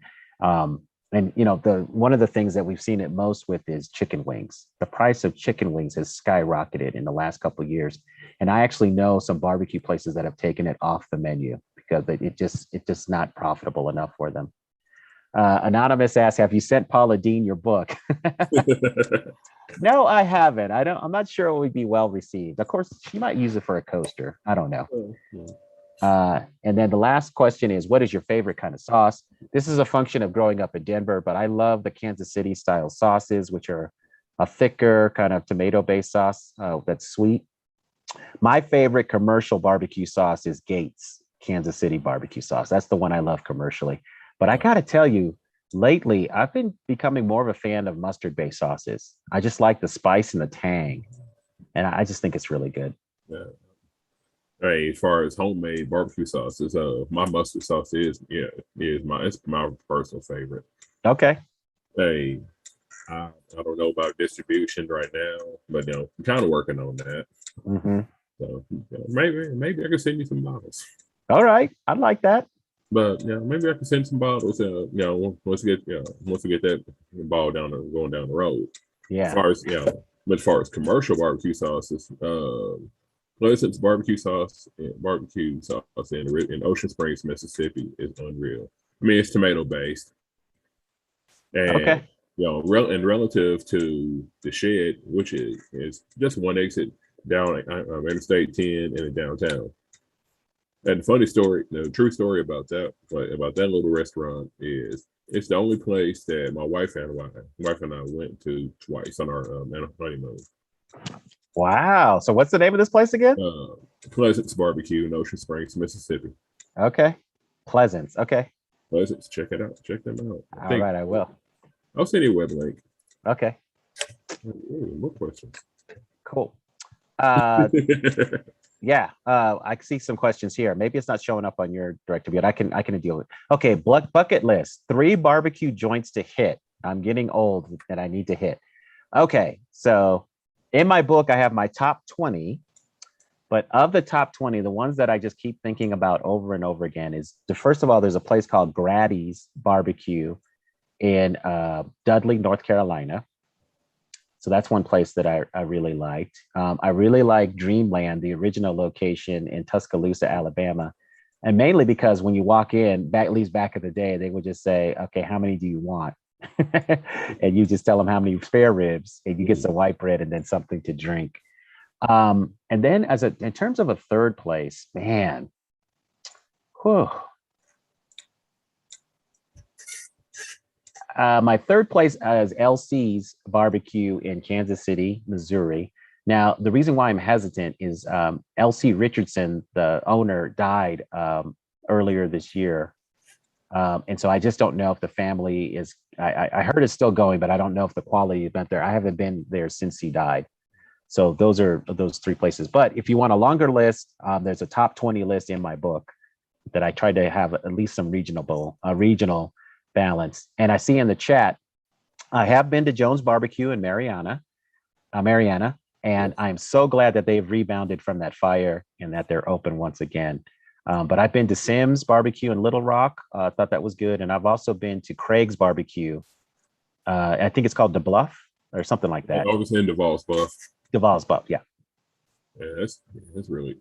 And one of the things that we've seen it most with is chicken wings. The price of chicken wings has skyrocketed in the last couple of years, and I actually know some barbecue places that have taken it off the menu because it's just not profitable enough for them. Anonymous asks, "Have you sent Paula Deen your book?" No, I haven't. I'm not sure it would be well received. Of course, she might use it for a coaster. I don't know. And then the last question is, what is your favorite kind of sauce? This is a function of growing up in Denver, but I love the Kansas City style sauces, which are a thicker kind of tomato-based sauce that's sweet. My favorite commercial barbecue sauce is Gates Kansas City barbecue sauce. That's the one I love commercially. But I got to tell you, lately, I've been becoming more of a fan of mustard-based sauces. I just like the spice and the tang, and I just think it's really good. Yeah. Hey, as far as homemade barbecue sauces, my mustard sauce is my personal favorite. Okay. Hey, I don't know about distribution right now, but I'm kind of working on that. Mm-hmm. So maybe I can send you some bottles. All right, I'd like that. But maybe I can send some bottles. Once we get that ball going down the road. Yeah. As far as commercial barbecue sauces, Pleasant's barbecue sauce in Ocean Springs, Mississippi is unreal. I mean, it's tomato based, and okay. And relative to the Shed, which is just one exit down Interstate 10 in downtown. And the true story about that little restaurant is it's the only place that my wife and I went to twice on our honeymoon. Wow. So what's the name of this place again? Pleasant's Barbecue in Ocean Springs, Mississippi. Okay. Pleasant's. Okay. Pleasant's. Check it out. Check them out. All right, I will. I'll send you a web link. Okay. Ooh, more questions. Cool. Yeah. I see some questions here. Maybe it's not showing up on your directory, but I can deal with it. Okay. Bucket list. 3 barbecue joints to hit. I'm getting old and I need to hit. Okay. So in my book, I have my top 20, but of the top 20, the ones that I just keep thinking about over and over again is first of all, there's a place called Grady's Barbecue in Dudley, North Carolina. So that's one place that I really liked. I really like Dreamland, the original location in Tuscaloosa, Alabama. And mainly because when you walk in, at least back in the day, they would just say, okay, how many do you want? And you just tell them how many spare ribs, and you get some white bread and then something to drink. And then in terms of a third place, man, my third place is LC's Barbecue in Kansas City, Missouri. Now, the reason why I'm hesitant is L.C. Richardson, the owner, died earlier this year. And so I just don't know if the family is, I heard it's still going, but I don't know if the quality is been there. I haven't been there since he died. So those are those three places. But if you want a longer list, there's a top 20 list in my book that I tried to have at least some regional balance. And I see in the chat, I have been to Jones Barbecue in Mariana, and I'm so glad that they've rebounded from that fire and that they're open once again. But I've been to Simms Barbecue in Little Rock. I thought that was good. And I've also been to Craig's Barbecue. I think it's called the Bluff or something like that. I was in Duval's Bluff. Duval's Bluff, yeah. Yeah, that's really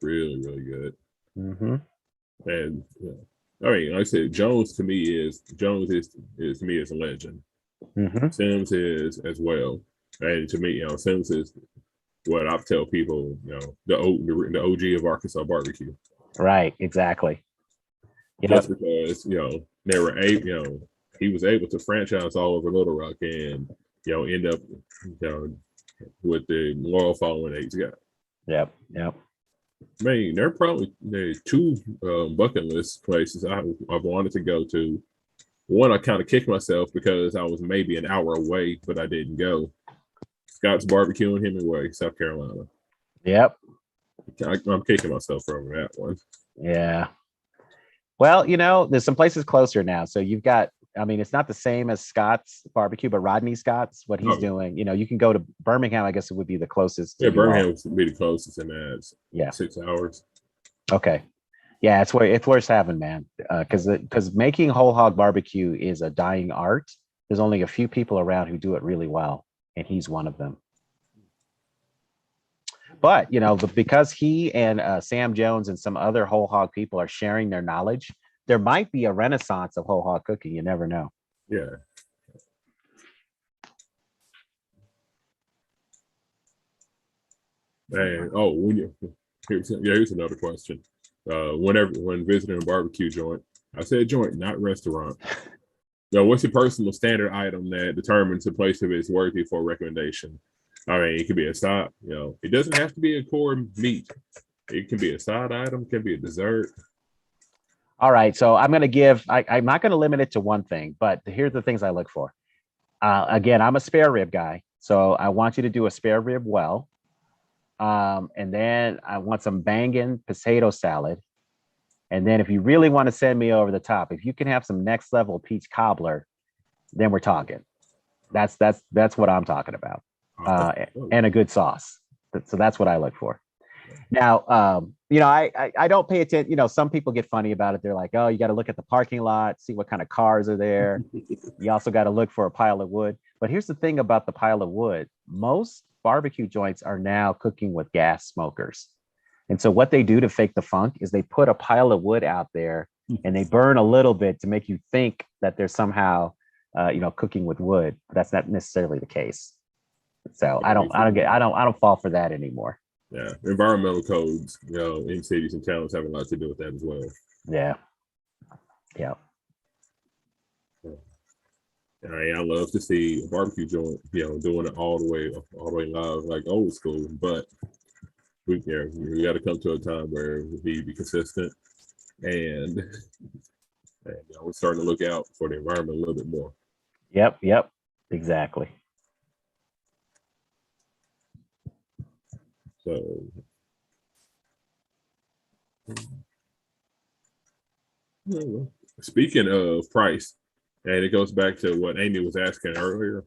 really good. Mm-hmm. And I mean, like I said, Jones to me is to me is a legend. Mm-hmm. Simms is as well, and to me, Simms is what I tell people, the OG of Arkansas barbecue. Right, exactly. Just because they were able, he was able to franchise all over Little Rock and end up with the loyal following that he's got. Yep. I mean, there are probably two bucket list places I've wanted to go to. One, I kind of kicked myself because I was maybe an hour away, but I didn't go. Scott's Barbecue in Hemingway, South Carolina. Yep. I'm kicking myself over that one. Yeah. Well, there's some places closer now. So you've got, I mean, it's not the same as Scott's Barbecue, but Rodney Scott's, what he's doing, you can go to Birmingham, I guess it would be the closest. Yeah, Birmingham would be the closest, and that's 6 hours. Okay. Yeah, it's worth having, man. Because making whole hog barbecue is a dying art. There's only a few people around who do it really well, and he's one of them. But because he and Sam Jones and some other whole hog people are sharing their knowledge, there might be a renaissance of whole hog cooking. You never know. Yeah. And here's another question. When visiting a barbecue joint, I said joint, not restaurant. What's your personal standard item that determines the place if it's worthy for a recommendation? I mean, it could be a side, it doesn't have to be a core meat. It can be a side item, it can be a dessert. All right. So I'm going to give, I'm not going to limit it to one thing, but here's the things I look for. Again, I'm a spare rib guy. So I want you to do a spare rib well. And then I want some banging potato salad. And then if you really want to send me over the top, if you can have some next level peach cobbler, then we're talking. That's what I'm talking about. And a good sauce. So that's what I look for. Now, I don't pay attention. Some people get funny about it. They're like, oh, you got to look at the parking lot, see what kind of cars are there. You also got to look for a pile of wood. But here's the thing about the pile of wood. Most barbecue joints are now cooking with gas smokers. And so what they do to fake the funk is they put a pile of wood out there and they burn a little bit to make you think that they're somehow, cooking with wood. That's not necessarily the case. So I don't fall for that anymore. Yeah, environmental codes, in cities and towns have a lot to do with that as well. Yeah. I love to see a barbecue joint, doing it all the way live, like old school. But we got to come to a time where we need to be consistent, and we're starting to look out for the environment a little bit more. Yep, exactly. So, speaking of price, and it goes back to what Amy was asking earlier.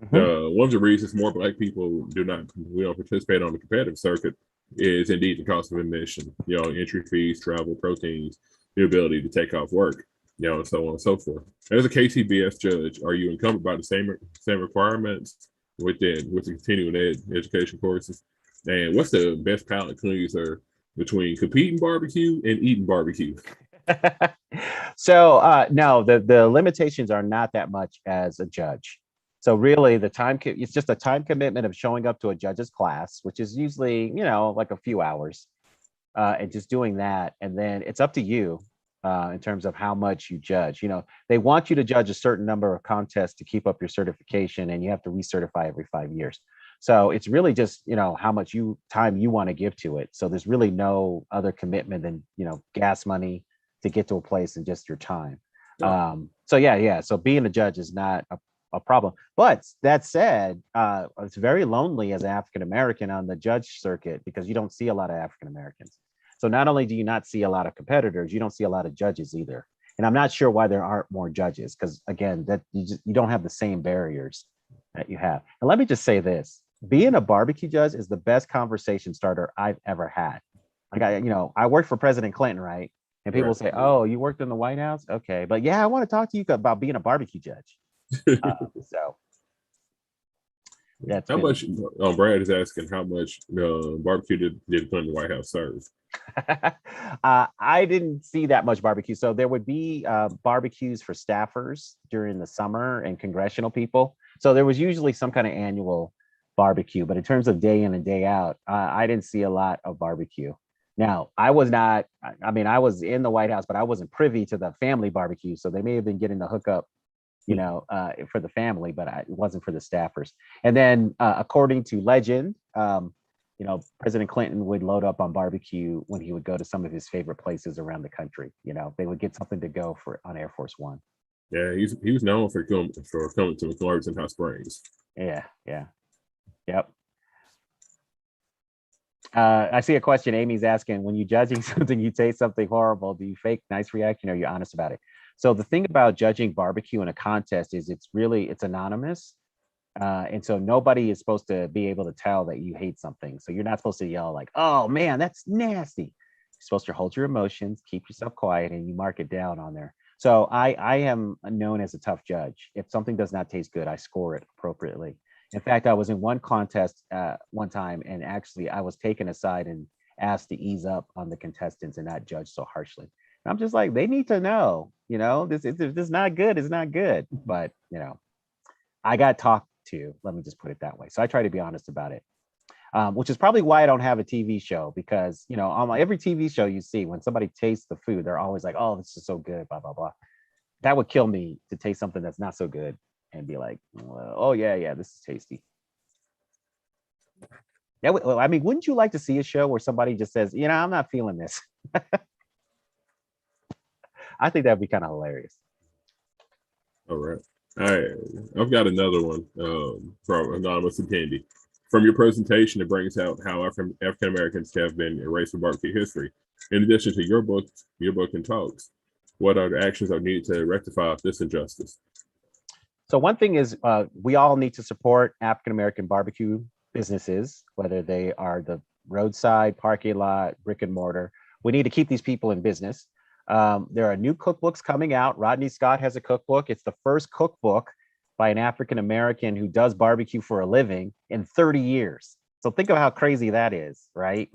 Mm-hmm. One of the reasons more Black people we don't participate on the competitive circuit is indeed the cost of admission. Entry fees, travel, proteins, the ability to take off work, and so on and so forth. As a KTBS judge, are you encumbered by the same requirements with the continuing education courses? And what's the best palate cleanser between competing barbecue and eating barbecue? So no, the limitations are not that much as a judge. So really it's just a time commitment of showing up to a judge's class, which is usually, like a few hours, and just doing that. And then it's up to you in terms of how much you judge. They want you to judge a certain number of contests to keep up your certification, and you have to recertify every 5 years. So it's really just, how much time you want to give to it. So there's really no other commitment than, gas money to get to a place and just your time. Yeah. So yeah. So being a judge is not a problem. But that said, it's very lonely as an African American on the judge circuit because you don't see a lot of African Americans. So not only do you not see a lot of competitors, you don't see a lot of judges either. And I'm not sure why there aren't more judges because again, that you don't have the same barriers that you have. And let me just say this: being a barbecue judge is the best conversation starter I've ever had. Like I worked for President Clinton, right? And people Right. say, "Oh, you worked in the White House? Okay, but yeah, I want to talk to you about being a barbecue judge." So that's How been. much? Brad is asking how much barbecue did Clinton White House serve? I didn't see that much barbecue. So there would be barbecues for staffers during the summer and congressional people. So there was usually some kind of annual barbecue. But in terms of day in and day out, I didn't see a lot of barbecue. Now, I was not, I mean, I was in the White House, but I wasn't privy to the family barbecue. So they may have been getting the hookup, for the family, but it wasn't for the staffers. And then, according to legend, President Clinton would load up on barbecue when he would go to some of his favorite places around the country. They would get something to go for on Air Force One. Yeah, he was known for coming to McLaurin's in Hot Springs. Yeah. Yep. I see a question. Amy's asking, when you're judging something, you taste something horrible. Do you fake nice reaction or are you honest about it? So the thing about judging barbecue in a contest is it's anonymous. And so nobody is supposed to be able to tell that you hate something. So you're not supposed to yell like, "Oh man, that's nasty." You're supposed to hold your emotions, keep yourself quiet, and you mark it down on there. So I am known as a tough judge. If something does not taste good, I score it appropriately. In fact, I was in one contest one time, and actually I was taken aside and asked to ease up on the contestants and not judge so harshly. And I'm just like, they need to know, this is not good. It's not good. But I got talked to. Let me just put it that way. So I try to be honest about it, which is probably why I don't have a TV show because on every TV show you see when somebody tastes the food, they're always like, "Oh, this is so good," blah blah blah. That would kill me to taste something that's not so good and be like, well, "Oh yeah, this is tasty." Well, I mean, wouldn't you like to see a show where somebody just says, "I'm not feeling this"? I think that'd be kind of hilarious. All right. I've got another one from Anonymous and Candy. From your presentation, it brings out how African Americans have been erased from barbecue history. In addition to your book and talks, what are the actions that are needed to rectify this injustice? So one thing is we all need to support African American barbecue businesses, whether they are the roadside, parking lot, brick and mortar. We need to keep these people in business. There are new cookbooks coming out. Rodney Scott has a cookbook. It's the first cookbook by an African American who does barbecue for a living in 30 years. So think of how crazy that is, right?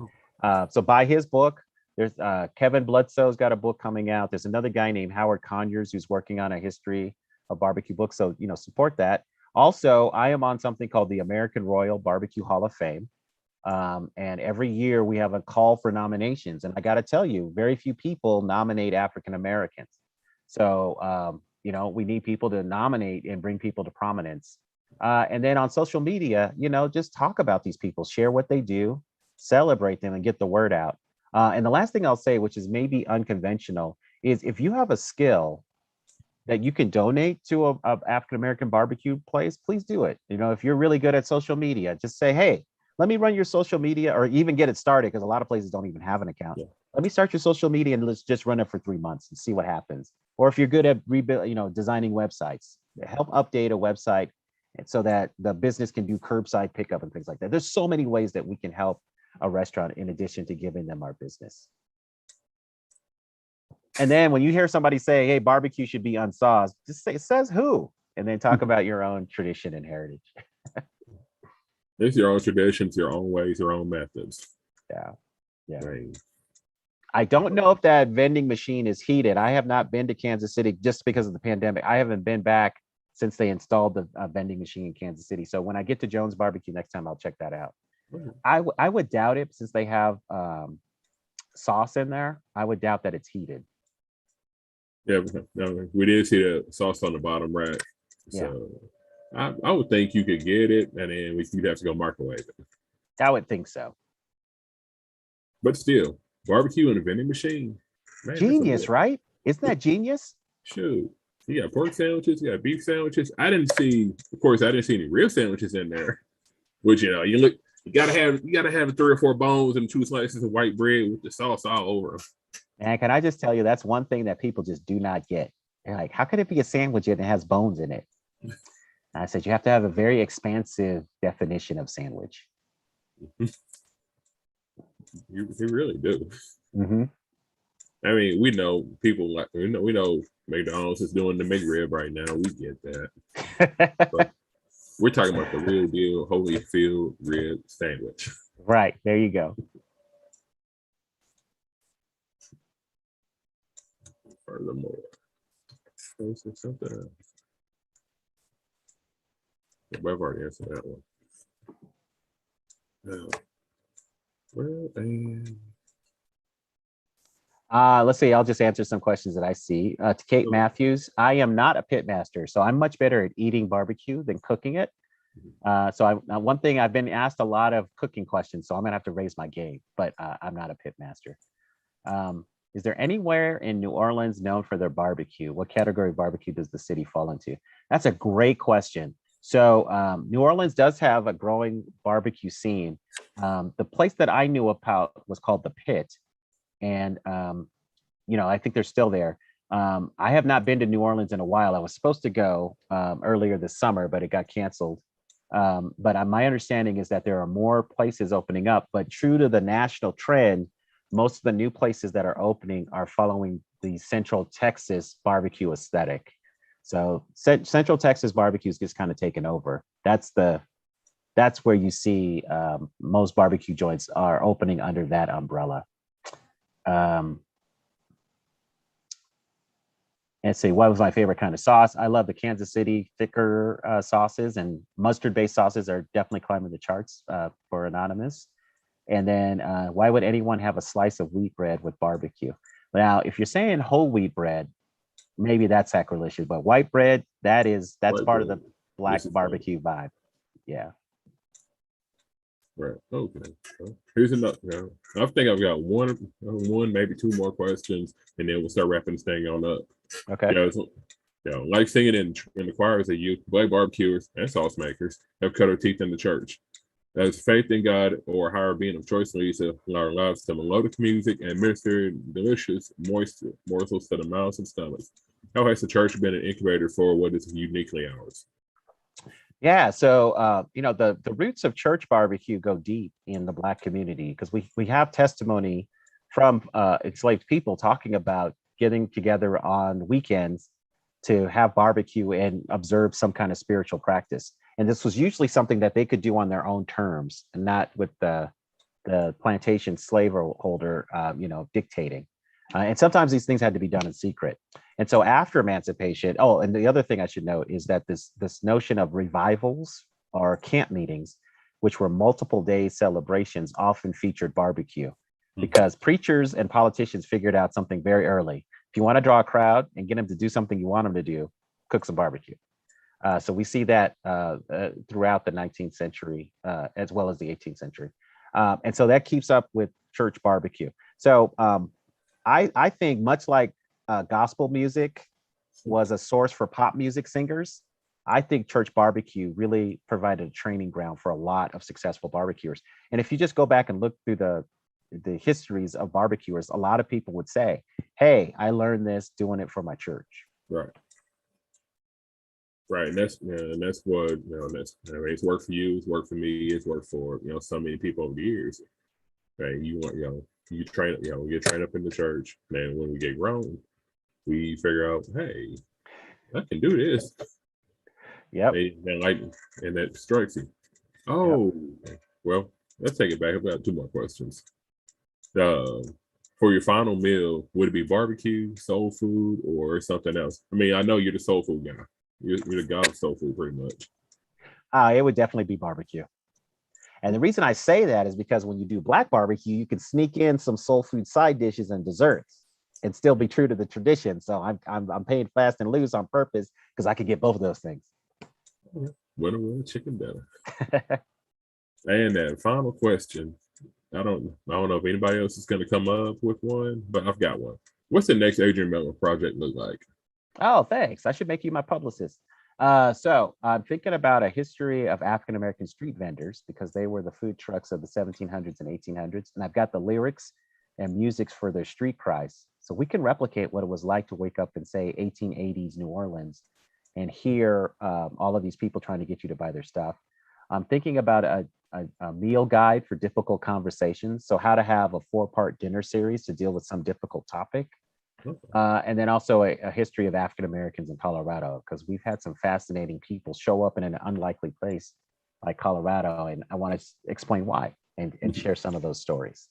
So buy his book. There's Kevin Bledsoe's got a book coming out. There's another guy named Howard Conyers who's working on a history of barbecue book. So, support that. Also, I am on something called the American Royal Barbecue Hall of Fame. And every year we have a call for nominations. And I got to tell you, very few people nominate African Americans. So, we need people to nominate and bring people to prominence. And then on social media, just talk about these people, share what they do, celebrate them and get the word out. And the last thing I'll say, which is maybe unconventional, is if you have a skill that you can donate to a African-American barbecue place, please do it. If you're really good at social media, just say, "Hey, let me run your social media," or even get it started because a lot of places don't even have an account. Yeah. Let me start your social media and let's just run it for 3 months and see what happens. Or if you're good at designing websites, help update a website so that the business can do curbside pickup and things like that. There's so many ways that we can help a restaurant in addition to giving them our business. And then when you hear somebody say, "Hey, barbecue should be unsauced," just say, "Says who?" And then talk about your own tradition and heritage. It's your own traditions, your own ways, your own methods. Yeah. Right. I don't know if that vending machine is heated. I have not been to Kansas City just because of the pandemic. I haven't been back since they installed the vending machine in Kansas City. So when I get to Jones Barbecue next time, I'll check that out. Mm-hmm. I would doubt it since they have sauce in there. I would doubt that it's heated. Yeah, we did see the sauce on the bottom rack. So I would think you could get it, and then you'd have to go microwave it. I would think so. But still, barbecue in a vending machine. Man, Genius, right? Isn't that genius? Shoot. You got pork sandwiches, you got beef sandwiches. I didn't see any real sandwiches in there. Which you gotta have 3 or 4 bones and 2 slices of white bread with the sauce all over them. And can I just tell you, that's one thing that people just do not get. They're like, how could it be a sandwich and it has bones in it? And I said, you have to have a very expansive definition of sandwich. You really do. Mm-hmm. I mean, we know McDonald's is doing the McRib right now. We get that. But we're talking about the real deal Holyfield rib sandwich. Right. There you go. Furthermore, something else. I've already answered that one. Well, and let's see. I'll just answer some questions that I see. To Kate Matthews, I am not a pit master, so I'm much better at eating barbecue than cooking it. One thing, I've been asked a lot of cooking questions, so I'm gonna have to raise my game, but I'm not a pit master. Is there anywhere in New Orleans known for their barbecue? What category of barbecue does the city fall into? That's a great question. So New Orleans does have a growing barbecue scene. The place that I knew about was called The Pit. And, I think they're still there. I have not been to New Orleans in a while. I was supposed to go earlier this summer, but it got canceled. But my understanding is that there are more places opening up, but true to the national trend, most of the new places that are opening are following the Central Texas barbecue aesthetic. So Central Texas barbecue is just kind of taken over. That's where you see most barbecue joints are opening under that umbrella. Let's see, what was my favorite kind of sauce? I love the Kansas City thicker sauces, and mustard-based sauces are definitely climbing the charts for Anonymous. And then why would anyone have a slice of wheat bread with barbecue? Now, if you're saying whole wheat bread, maybe that's sacrilegious, but white bread, that's white part bread of the black barbecue vibe. Yeah. Right. Okay. Here's another. I think I've got one, maybe 2 more questions, and then we'll start wrapping this thing on up. Okay. Like singing in the choirs of youth, black barbecuers and sauce makers have cut our teeth in the church. As faith in God or higher being of choice leads our lives to melodic music and minister delicious morsels to the mouths and stomachs. How has the church been an incubator for what is uniquely ours? Yeah, so the roots of church barbecue go deep in the Black community, because we have testimony from enslaved people talking about getting together on weekends to have barbecue and observe some kind of spiritual practice. And this was usually something that they could do on their own terms and not with the plantation slaveholder, dictating. And sometimes these things had to be done in secret. And so after emancipation, and the other thing I should note is that this notion of revivals or camp meetings, which were multiple day celebrations, often featured barbecue, because preachers and politicians figured out something very early. If you want to draw a crowd and get them to do something you want them to do, cook some barbecue. So we see that throughout the 19th century, as well as the 18th century. And so that keeps up with church barbecue. So I think much like gospel music was a source for pop music singers, I think church barbecue really provided a training ground for a lot of successful barbecuers. And if you just go back and look through the histories of barbecuers, a lot of people would say, hey, I learned this doing it for my church. Right. And that's what, it's worked for you, it's worked for me, it's worked for, so many people over the years. Right. You train, you train up in the church, man. When we get grown, we figure out, hey, I can do this. Yep. And that strikes you. Oh, yep. Well, let's take it back. I've got 2 more questions. For your final meal, would it be barbecue, soul food, or something else? I mean, I know you're the soul food guy. You're the god of soul food, pretty much. It would definitely be barbecue. And the reason I say that is because when you do black barbecue, you can sneak in some soul food side dishes and desserts and still be true to the tradition. So I'm paying fast and loose on purpose because I could get both of those things. Winner, chicken dinner. And that final question. I don't know if anybody else is going to come up with one, but I've got one. What's the next Adrian Miller project look like? Oh, thanks. I should make you my publicist. So I'm thinking about a history of African-American street vendors because they were the food trucks of the 1700s and 1800s. And I've got the lyrics and musics for their street cries. So we can replicate what it was like to wake up in, say, 1880s New Orleans and hear all of these people trying to get you to buy their stuff. I'm thinking about a meal guide for difficult conversations. So how to have a 4-part dinner series to deal with some difficult topic. And then also a history of African Americans in Colorado, because we've had some fascinating people show up in an unlikely place like Colorado, and I want to explain why and share some of those stories.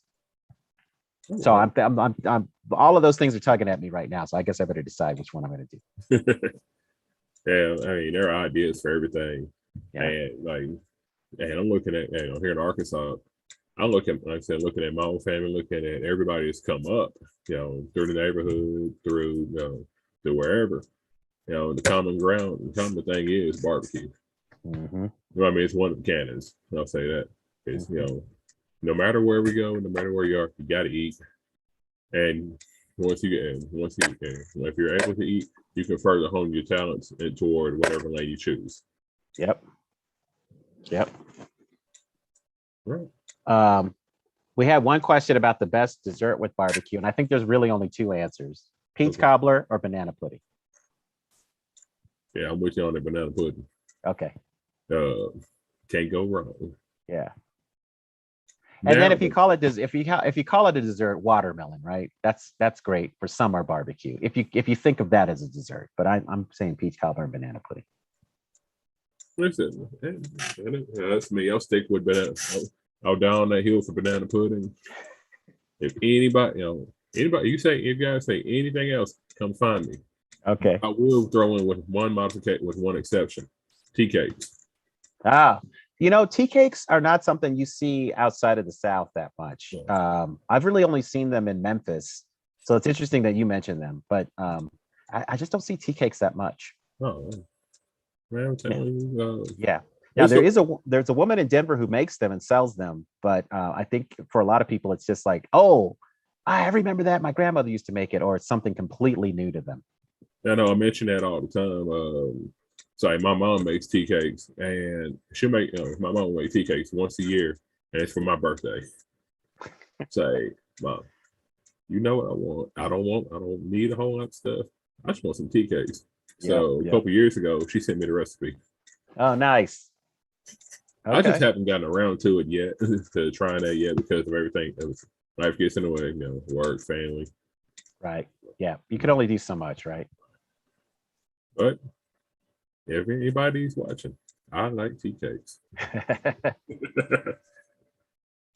So I'm all of those things are tugging at me right now. So I guess I better decide which one I'm going to do. Yeah, I mean there are ideas for everything, Yeah. and I'm looking at here in Arkansas. I'm looking, like I said, looking at my own family, looking at everybody that's come up, through the neighborhood, through, to wherever, the common ground, the common thing is barbecue. Mm-hmm. Well, I mean, it's one of the cannons. I'll say that. It's, no matter where we go, no matter where you are, you got to eat. And if you're able to eat, you can further hone your talents toward whatever lane you choose. Yep. Right. We had one question about the best dessert with barbecue, and I think there's really only 2 answers: peach cobbler or banana pudding. Yeah, I'm with you on the banana pudding. Okay. Can't go wrong. Yeah. And then if you call it a dessert, watermelon, right? That's great for summer barbecue. If you think of that as a dessert, but I'm saying peach cobbler and banana pudding. Listen, that's me. I'll stick with banana. I'll down that hill for banana pudding. If anybody, you say, if you guys say anything else, come find me. Okay. I will throw in with one modification, with one exception: tea cakes. Tea cakes are not something you see outside of the South that much. I've really only seen them in Memphis, so it's interesting that you mentioned them. But I just don't see tea cakes that much. Oh, man, I'm telling you. Yeah. Now there's a woman in Denver who makes them and sells them, but I think for a lot of people it's just like, oh, I remember that my grandmother used to make it, or it's something completely new to them. I know I mention that all the time. Sorry, my mom makes tea cakes, and she'll make. My mom makes tea cakes once a year, and it's for my birthday. Say, Mom, you know what I want? I don't need a whole lot of stuff. I just want some tea cakes. So a couple years ago, she sent me the recipe. Oh, nice. Okay. I just haven't gotten around to it yet, to trying that yet, because of everything. Life gets in the way, work, family. Right. Yeah. You can only do so much, right? But if anybody's watching, I like tea cakes.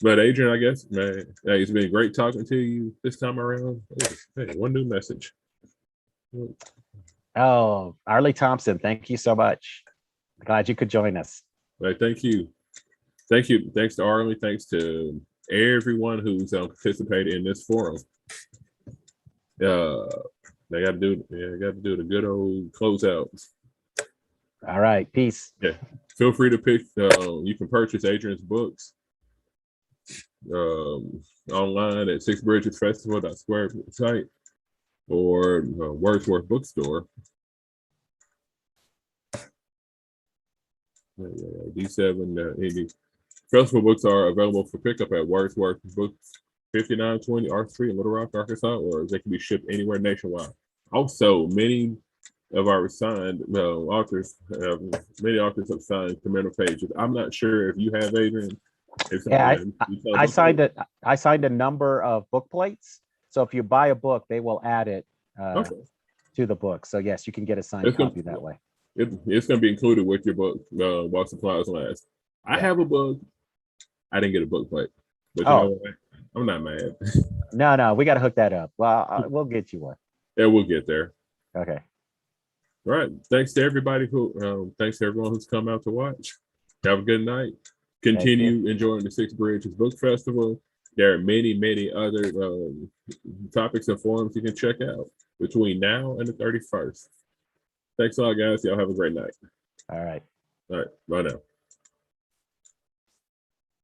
But Adrian, I guess, man, it's been great talking to you this time around. Hey, one new message. Oh, Arlie Thompson, thank you so much. Glad you could join us. Right, thank you. Thanks to Arlie. Thanks to everyone who's participated in this forum. They got to do the good old closeouts. All right, peace. Yeah, feel free to pick. You can purchase Adrian's books online at sixbridgesfestival.square site or Wordsworth Bookstore. D7 festival books are available for pickup at Wordsworth Books, 5920 R Street in Little Rock, Arkansas, or they can be shipped anywhere nationwide. Also, many of our signed authors, many authors have signed commemorative pages. I'm not sure if you have, Adrian. I signed a number of book plates. So if you buy a book, they will add it to the book. So yes, you can get a signed copy that way. It's going to be included with your book while supplies last. I have a book. I didn't get a book plate, but you know what? I'm not mad. No, we got to hook that up. Well, we'll get you one. Yeah, we'll get there. Okay. All right. Thanks to everybody thanks to everyone who's come out to watch. Have a good night. Continue enjoying the Six Bridges Book Festival. There are many, many other topics and forums you can check out between now and the 31st. Thanks a lot, guys. Y'all have a great night. All right. All right. Bye now.